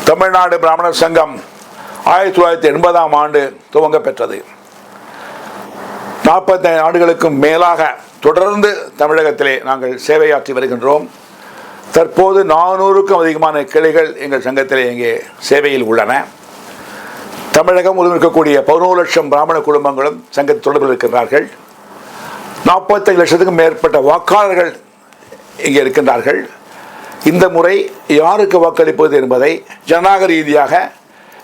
தமிழ்நாடு பிராமணர் சங்கம் 1980ஆம் ஆண்டு துவங்க பெற்றது. 45 ஆண்டுகளுக்கும் மேலாக தொடர்ந்து தமிழகத்திலே நாங்கள் சேவையாற்றி வருகின்றோம். தற்போது 400க்கும் அதிகமான கிளைகள் எங்கள் சங்கத்திலே இங்கே சேவையில் உள்ளன. தமிழகம் முழுவதும் இருக்கக்கூடிய 11 லட்சம் பிராமண குடும்பங்களும் சங்கத்தில் தொடர்பில் இருக்கின்றார்கள். 45 லட்சத்துக்கும் மேற்பட்ட வாக்காளர்கள் இங்கே இருக்கின்றார்கள். இந்த முறை யாருக்கு வாக்களிப்பது என்பதை ஜனநாயக ரீதியாக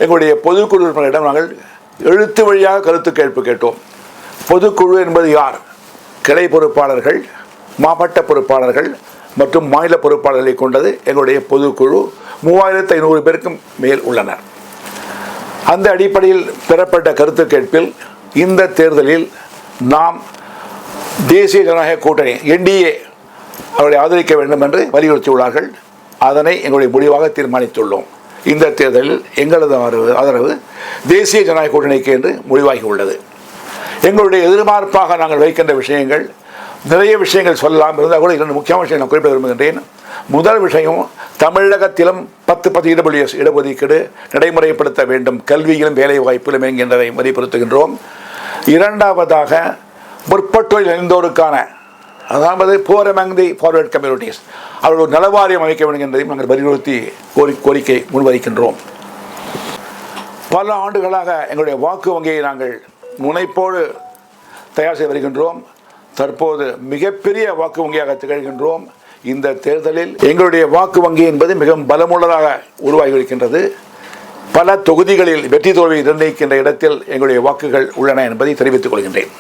எங்களுடைய பொதுக்குழு உறுப்பினரிடம் நாங்கள் எழுத்து வழியாக கருத்து கேட்பு கேட்டோம். பொதுக்குழு என்பது யார்? கிளை பொறுப்பாளர்கள், மாவட்ட பொறுப்பாளர்கள் மற்றும் மாநில பொறுப்பாளர்களை கொண்டது எங்களுடைய பொதுக்குழு. 3500 பேருக்கும் மேல் உள்ளனர். அந்த அடிப்படையில் பெறப்பட்ட கருத்து கேட்பில் இந்த தேர்தலில் நாம் தேசிய ஜனநாயக கூட்டணி NDA அவர்களை ஆதரிக்க வேண்டும் என்று வலியுறுத்தியுள்ளார்கள். அதனை எங்களுடைய முடிவாக தீர்மானித்துள்ளோம். இந்த தேர்தலில் எங்களது ஆதரவு தேசிய ஜனநாயக கூட்டணிக்கு என்று முடிவாகி உள்ளது. எங்களுடைய எதிர்பார்ப்பாக நாங்கள் வைக்கின்ற விஷயங்கள் நிறைய விஷயங்கள் சொல்லலாம் இருந்தால் கூட 2 முக்கியமான விஷயங்கள் நான் குறிப்பிட விரும்புகின்றேன். முதல் விஷயம், தமிழகத்திலும் 10% இடஒதுக்கீடு நடைமுறைப்படுத்த வேண்டும், கல்வியிலும் வேலை வாய்ப்பிலும் என்கின்றதை வலியுறுத்துகின்றோம். இரண்டாவதாக, முற்பட்டோரில் இணைந்தோருக்கான, அதாவது போர் அமங் தி ஃபார்வர்ட் கம்யூனிட்டிஸ், அவர்கள் ஒரு நலவாரியம் அமைக்க வேண்டும் என்பதையும் நாங்கள் வலியுறுத்தி கோரிக்கை முன்வைக்கின்றோம். பல ஆண்டுகளாக எங்களுடைய வாக்கு வங்கியை நாங்கள் முனைப்போடு தயார் செய்து வருகின்றோம். தற்போது மிகப்பெரிய வாக்கு வங்கியாக திகழ்கின்றோம். இந்த தேர்தலில் எங்களுடைய வாக்கு வங்கி என்பது மிகவும் பலமுள்ளதாக உருவாகி இருக்கின்றது. பல தொகுதிகளில் வெற்றி தோல்வியை நிர்ணயிக்கின்ற இடத்தில் எங்களுடைய வாக்குகள் உள்ளன என்பதை தெரிவித்துக் கொள்கின்றேன்.